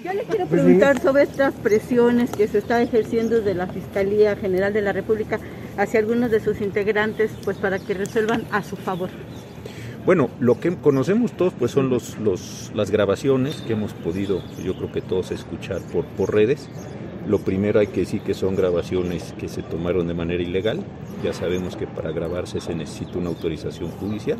Yo le quiero preguntar sobre estas presiones que se está ejerciendo de la Fiscalía General de la República hacia algunos de sus integrantes, pues para que resuelvan a su favor. Bueno, lo que conocemos todos pues son las grabaciones que hemos podido, yo creo que todos, escuchar por redes. Lo primero, hay que decir que son grabaciones que se tomaron de manera ilegal. Ya sabemos que para grabarse se necesita una autorización judicial,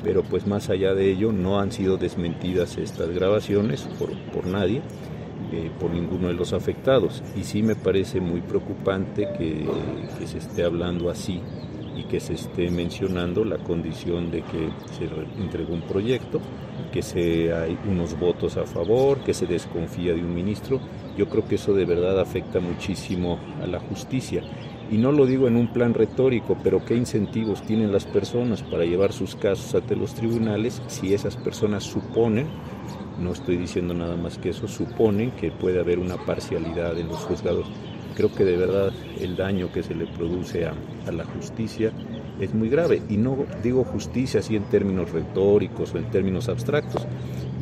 pero pues más allá de ello no han sido desmentidas estas grabaciones por nadie, por ninguno de los afectados. Y sí me parece muy preocupante que se esté hablando así y que se esté mencionando la condición de que se entregó un proyecto, que hay unos votos a favor, que se desconfía de un ministro. Yo creo que eso de verdad afecta muchísimo a la justicia. Y no lo digo en un plan retórico, pero ¿qué incentivos tienen las personas para llevar sus casos ante los tribunales si esas personas suponen, no estoy diciendo nada más que eso, suponen que puede haber una parcialidad en los juzgados? Creo que de verdad el daño que se le produce a la justicia es muy grave. Y no digo justicia así en términos retóricos o en términos abstractos.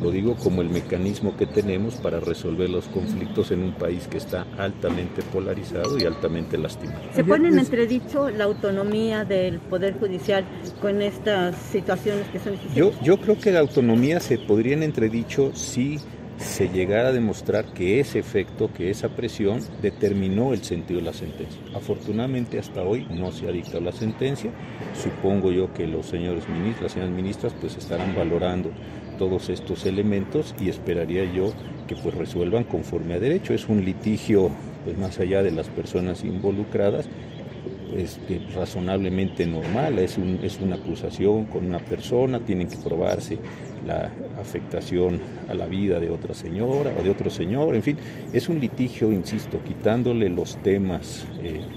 Lo digo como el mecanismo que tenemos para resolver los conflictos en un país que está altamente polarizado y altamente lastimado. ¿Se pone en entredicho la autonomía del Poder Judicial con estas situaciones que son difíciles? Yo creo que la autonomía se podría en entredicho si se llegara a demostrar que ese efecto, que esa presión determinó el sentido de la sentencia. Afortunadamente hasta hoy no se ha dictado la sentencia. Supongo yo que los señores ministros, las señoras ministras, pues estarán valorando todos estos elementos y esperaría yo que pues resuelvan conforme a derecho. Es un litigio pues más allá de las personas involucradas, pues razonablemente normal. Es una acusación con una persona, tienen que probarse la afectación a la vida de otra señora o de otro señor, en fin, es un litigio, insisto, quitándole los temas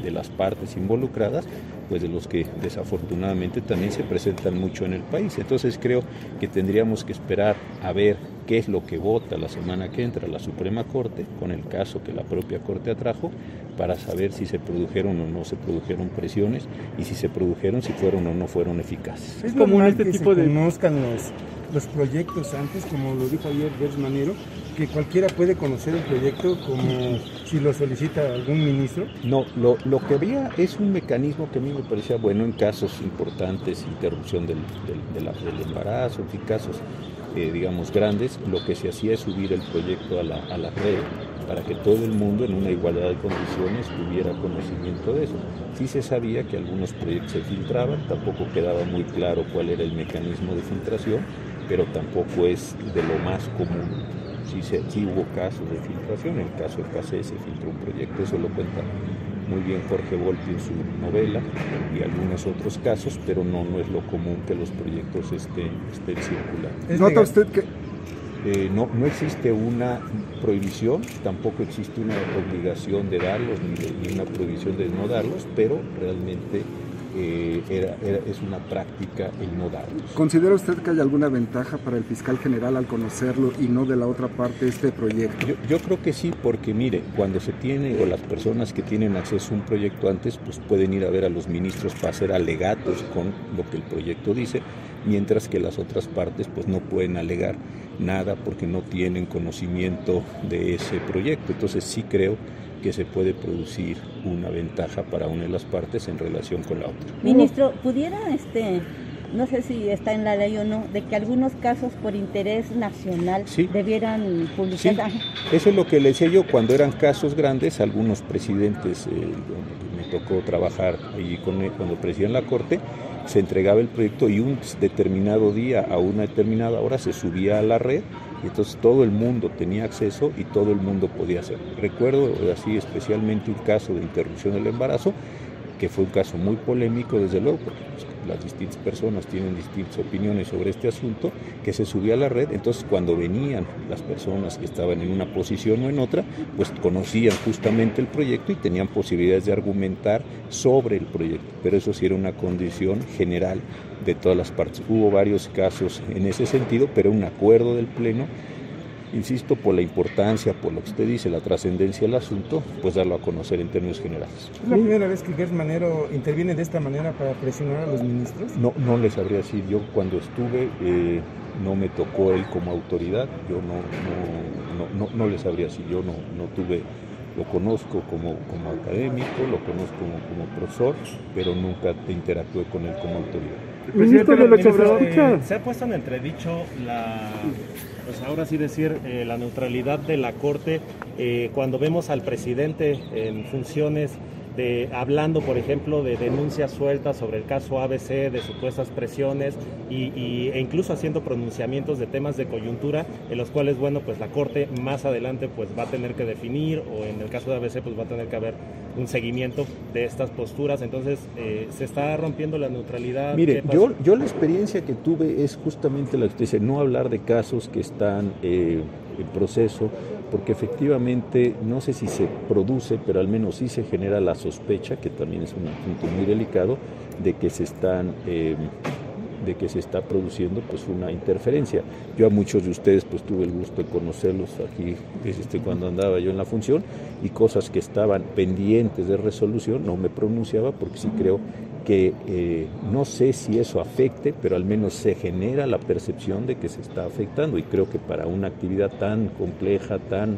de las partes involucradas, pues de los que desafortunadamente también se presentan mucho en el país. Entonces creo que tendríamos que esperar a ver qué es lo que vota la semana que entra la Suprema Corte con el caso que la propia Corte atrajo, para saber si se produjeron o no se produjeron presiones, y si se produjeron, si fueron o no fueron eficaces. Es común este tipo de... conozcan los proyectos antes, como lo dijo ayer Gers Manero, que cualquiera puede conocer el proyecto como si lo solicita algún ministro. No, lo que había es un mecanismo que a mí me parecía bueno en casos importantes, interrupción del embarazo, en casos digamos grandes. Lo que se hacía es subir el proyecto a la red para que todo el mundo en una igualdad de condiciones tuviera conocimiento de eso. Sí se sabía que algunos proyectos se filtraban, tampoco quedaba muy claro cuál era el mecanismo de filtración, pero tampoco es de lo más común. Sí hubo casos de filtración. En el caso de KC se filtró un proyecto, eso lo cuenta muy bien Jorge Volpi en su novela, y algunos otros casos, pero no es lo común que los proyectos estén circulando. ¿Nota usted que no existe una prohibición, tampoco existe una obligación de darlos ni una prohibición de no darlos, pero realmente es una práctica el no darlos. ¿Considera usted que hay alguna ventaja para el fiscal general al conocerlo y no de la otra parte este proyecto? Yo creo que sí, porque mire, cuando se tiene, o las personas que tienen acceso a un proyecto antes, pues pueden ir a ver a los ministros para hacer alegatos con lo que el proyecto dice, mientras que las otras partes pues no pueden alegar nada porque no tienen conocimiento de ese proyecto. Entonces sí creo que se puede producir una ventaja para una de las partes en relación con la otra. Ministro, ¿pudiera, no sé si está en la ley o no, de que algunos casos por interés nacional debieran publicar? Sí, eso es lo que le decía yo, cuando eran casos grandes, algunos presidentes, me tocó trabajar ahí cuando presidían la Corte, se entregaba el proyecto y un determinado día a una determinada hora se subía a la red, y entonces todo el mundo tenía acceso y todo el mundo podía hacerlo. Recuerdo así especialmente un caso de interrupción del embarazo, que fue un caso muy polémico, desde luego, porque las distintas personas tienen distintas opiniones sobre este asunto, que se subía a la red. Entonces cuando venían las personas que estaban en una posición o en otra, pues conocían justamente el proyecto y tenían posibilidades de argumentar sobre el proyecto, pero eso sí era una condición general de todas las partes. Hubo varios casos en ese sentido, pero un acuerdo del Pleno, insisto, por la importancia, por lo que usted dice, la trascendencia del asunto, pues darlo a conocer en términos generales. ¿Es la primera vez que Gers Manero interviene de esta manera para presionar a los ministros? No les sabría decir. Yo cuando estuve no me tocó él como autoridad, yo no no les sabría si yo no tuve, lo conozco como académico, lo conozco como profesor, pero nunca interactué con él como autoridad. Ministro de la sobreescucha. Se ha puesto en entredicho pues ahora sí decir, la neutralidad de la Corte cuando vemos al presidente en funciones hablando, por ejemplo, de denuncias sueltas sobre el caso ABC, de supuestas presiones e incluso haciendo pronunciamientos de temas de coyuntura en los cuales, bueno, pues la Corte más adelante pues va a tener que definir, o en el caso de ABC pues va a tener que haber un seguimiento de estas posturas. Entonces se está rompiendo la neutralidad. Mire, yo la experiencia que tuve es justamente la que usted dice, no hablar de casos que están en proceso, porque efectivamente no sé si se produce, pero al menos sí se genera la sospecha, que también es un punto muy delicado, de que se está produciendo pues una interferencia. Yo a muchos de ustedes pues tuve el gusto de conocerlos aquí cuando andaba yo en la función, y cosas que estaban pendientes de resolución no me pronunciaba porque sí creo que no sé si eso afecte, pero al menos se genera la percepción de que se está afectando, y creo que para una actividad tan compleja, tan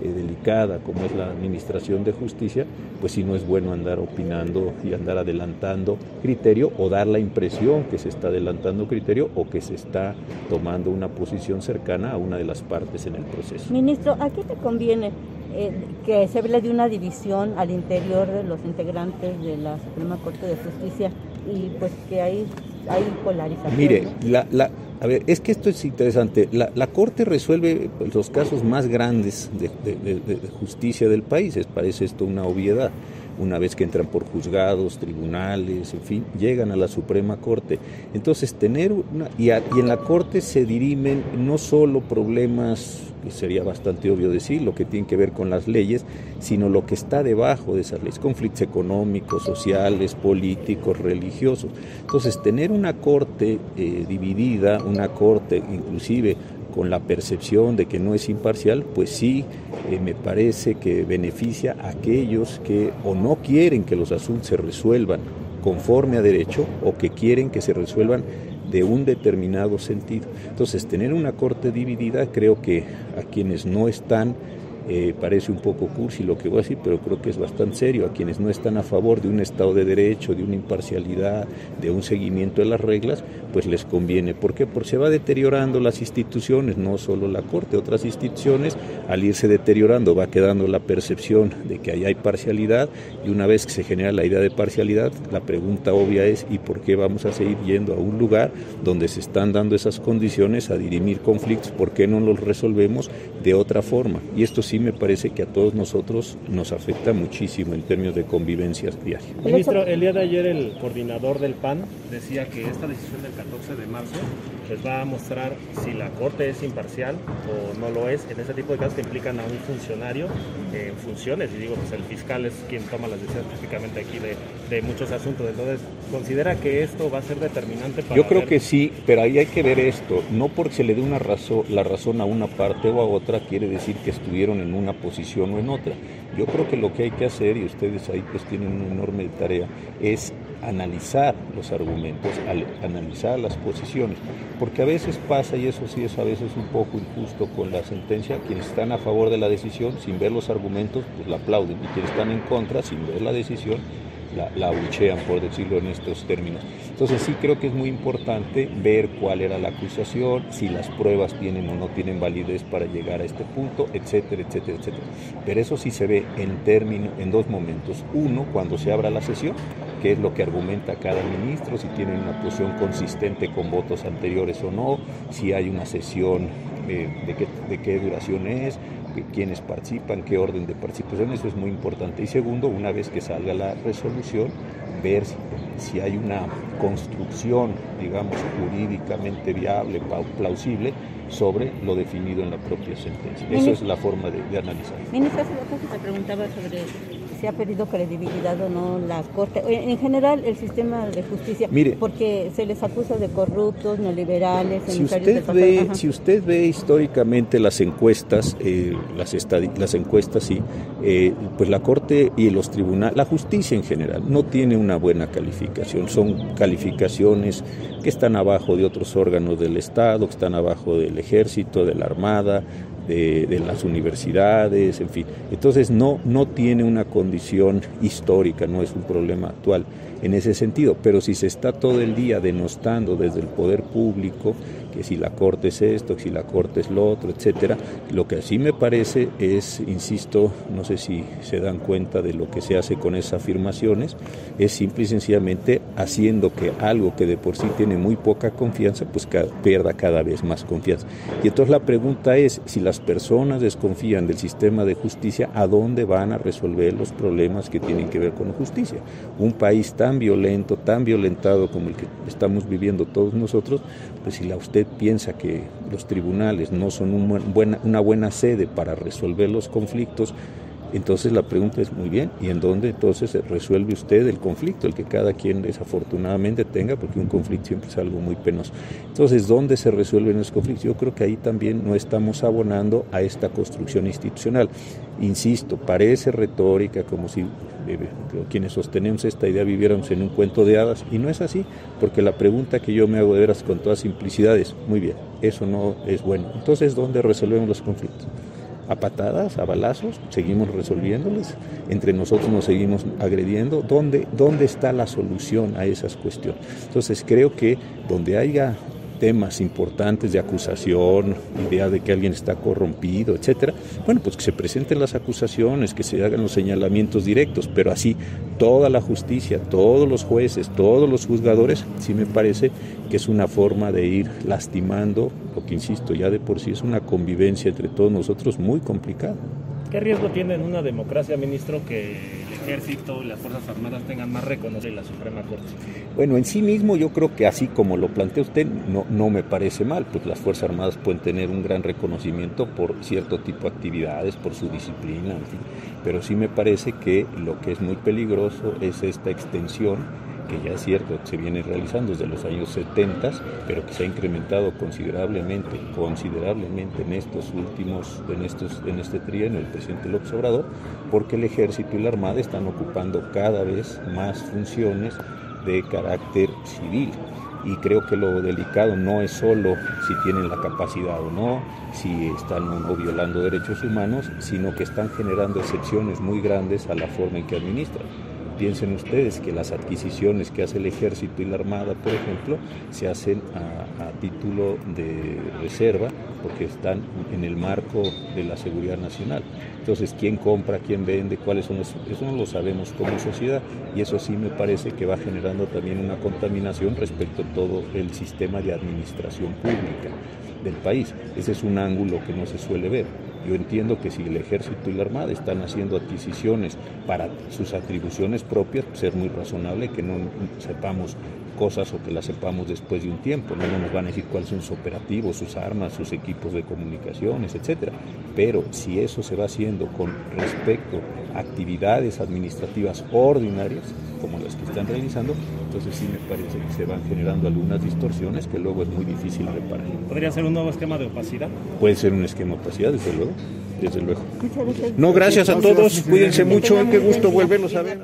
delicada como es la administración de justicia, pues sí no es bueno andar opinando y andar adelantando criterio, o dar la impresión que se está adelantando criterio o que se está tomando una posición cercana a una de las partes en el proceso. Ministro, ¿a qué te conviene que se hable de una división al interior de los integrantes de la Suprema Corte de Justicia y pues que hay polarización? Mire, a ver, es que esto es interesante. La Corte resuelve los casos más grandes de justicia del país. Parece esto una obviedad. Una vez que entran por juzgados, tribunales, en fin, llegan a la Suprema Corte. Entonces, y en la Corte se dirimen no solo problemas, que sería bastante obvio decir, lo que tiene que ver con las leyes, sino lo que está debajo de esas leyes, conflictos económicos, sociales, políticos, religiosos. Entonces, tener una Corte dividida, una Corte inclusive con la percepción de que no es imparcial, pues sí, me parece que beneficia a aquellos que o no quieren que los asuntos se resuelvan conforme a derecho, o que quieren que se resuelvan de un determinado sentido. Entonces, tener una Corte dividida, creo que a quienes no están, parece un poco cursi lo que voy a decir, pero creo que es bastante serio, a quienes no están a favor de un Estado de Derecho, de una imparcialidad, de un seguimiento de las reglas, pues les conviene. ¿Por qué? Porque se va deteriorando las instituciones, no solo la Corte, otras instituciones, al irse deteriorando va quedando la percepción de que ahí hay parcialidad, y una vez que se genera la idea de parcialidad, la pregunta obvia es ¿y por qué vamos a seguir yendo a un lugar donde se están dando esas condiciones a dirimir conflictos? ¿Por qué no los resolvemos de otra forma? Y esto sí me parece que a todos nosotros nos afecta muchísimo en términos de convivencia diaria. Ministro, el día de ayer el coordinador del PAN decía que esta decisión del 14 de marzo pues va a mostrar si la Corte es imparcial o no lo es en ese tipo de casos que implican a un funcionario en funciones, y digo, pues el fiscal es quien toma las decisiones prácticamente aquí de muchos asuntos. Entonces, ¿considera que esto va a ser determinante para...? Yo creo que sí, pero ahí hay que ver esto, no porque se le dé la razón a una parte o a otra quiere decir que estuvieron en una posición o en otra. Yo creo que lo que hay que hacer, y ustedes ahí pues tienen una enorme tarea, es analizar los argumentos, analizar las posiciones, porque a veces pasa, y eso sí es a veces un poco injusto con la sentencia, quienes están a favor de la decisión sin ver los argumentos pues la aplauden, y quienes están en contra sin ver la decisión la abuchean, por decirlo en estos términos. Entonces sí creo que es muy importante ver cuál era la acusación, si las pruebas tienen o no tienen validez para llegar a este punto, etcétera, etcétera, etcétera. Pero eso sí se ve en dos momentos. Uno, cuando se abra la sesión, que es lo que argumenta cada ministro, si tienen una posición consistente con votos anteriores o no, si hay una sesión de qué duración es, quiénes participan, qué orden de participación, eso es muy importante. Y segundo, una vez que salga la resolución, ver si hay una construcción, digamos, jurídicamente viable, plausible, sobre lo definido en la propia sentencia. Eso es la forma de analizar. Ministro, hace rato se preguntaba sobre si ha perdido credibilidad o no la Corte, en general el sistema de justicia. Mire, porque se les acusa de corruptos, neoliberales. Si usted ve históricamente las encuestas, las encuestas sí, pues la Corte y los tribunales, la justicia en general, no tiene una buena calificación. Son calificaciones que están abajo de otros órganos del Estado, que están abajo del Ejército, de la Armada, de las universidades, en fin. Entonces no tiene una condición histórica, no es un problema actual en ese sentido, pero si se está todo el día denostando desde el poder público que si la Corte es esto, que si la Corte es lo otro, etcétera, lo que así me parece es, insisto, no sé si se dan cuenta de lo que se hace con esas afirmaciones, es simple y sencillamente haciendo que algo que de por sí tiene muy poca confianza, pues pierda cada vez más confianza. Y entonces la pregunta es, si las personas desconfían del sistema de justicia, ¿a dónde van a resolver los problemas que tienen que ver con la justicia? Un país tan violento, tan violentado como el que estamos viviendo todos nosotros, pues si usted piensa que los tribunales no son una buena sede para resolver los conflictos, entonces la pregunta es muy bien, ¿y en dónde entonces resuelve usted el conflicto, el que cada quien desafortunadamente tenga, porque un conflicto siempre es algo muy penoso? Entonces, ¿dónde se resuelven los conflictos? Yo creo que ahí también no estamos abonando a esta construcción institucional. Insisto, parece retórica, como si quienes sostenemos esta idea viviéramos en un cuento de hadas, y no es así, porque la pregunta que yo me hago de veras con toda simplicidad es, muy bien, eso no es bueno. Entonces, ¿dónde resolvemos los conflictos? ¿A patadas, a balazos? ¿Seguimos resolviéndoles? ¿Entre nosotros nos seguimos agrediendo? ¿Dónde está la solución a esas cuestiones? Entonces creo que donde haya temas importantes de acusación, idea de que alguien está corrompido, etcétera, bueno, pues que se presenten las acusaciones, que se hagan los señalamientos directos, pero así toda la justicia, todos los jueces, todos los juzgadores, sí me parece que es una forma de ir lastimando, porque insisto, ya de por sí es una convivencia entre todos nosotros muy complicada. ¿Qué riesgo tiene en una democracia, ministro, que el Ejército y las Fuerzas Armadas tengan más reconocido en la Suprema Corte? Bueno, en sí mismo yo creo que así como lo plantea usted, no me parece mal, pues las Fuerzas Armadas pueden tener un gran reconocimiento por cierto tipo de actividades, por su disciplina, en fin, pero sí me parece que lo que es muy peligroso es esta extensión, que ya es cierto que se viene realizando desde los años 70, pero que se ha incrementado considerablemente en este trienio el presidente López Obrador, porque el Ejército y la Armada están ocupando cada vez más funciones de carácter civil. Y creo que lo delicado no es solo si tienen la capacidad o no, si están o no violando derechos humanos, sino que están generando excepciones muy grandes a la forma en que administran. Piensen ustedes que las adquisiciones que hace el Ejército y la Armada, por ejemplo, se hacen a título de reserva porque están en el marco de la seguridad nacional. Entonces, ¿quién compra, quién vende, cuáles son eso no lo sabemos como sociedad, y eso sí me parece que va generando también una contaminación respecto a todo el sistema de administración pública del país. Ese es un ángulo que no se suele ver. Yo entiendo que si el Ejército y la Armada están haciendo adquisiciones para sus atribuciones propias, pues es muy razonable que no sepamos cosas o que las sepamos después de un tiempo. No nos van a decir cuáles son sus operativos, sus armas, sus equipos de comunicaciones, etcétera. Pero si eso se va haciendo con respecto a actividades administrativas ordinarias, como las que están realizando, entonces sí me parece que se van generando algunas distorsiones que luego es muy difícil reparar. ¿Podría ser un nuevo esquema de opacidad? Puede ser un esquema de opacidad, desde luego. Muchas gracias. No, gracias a todos, cuídense mucho, qué gusto volverlos a ver.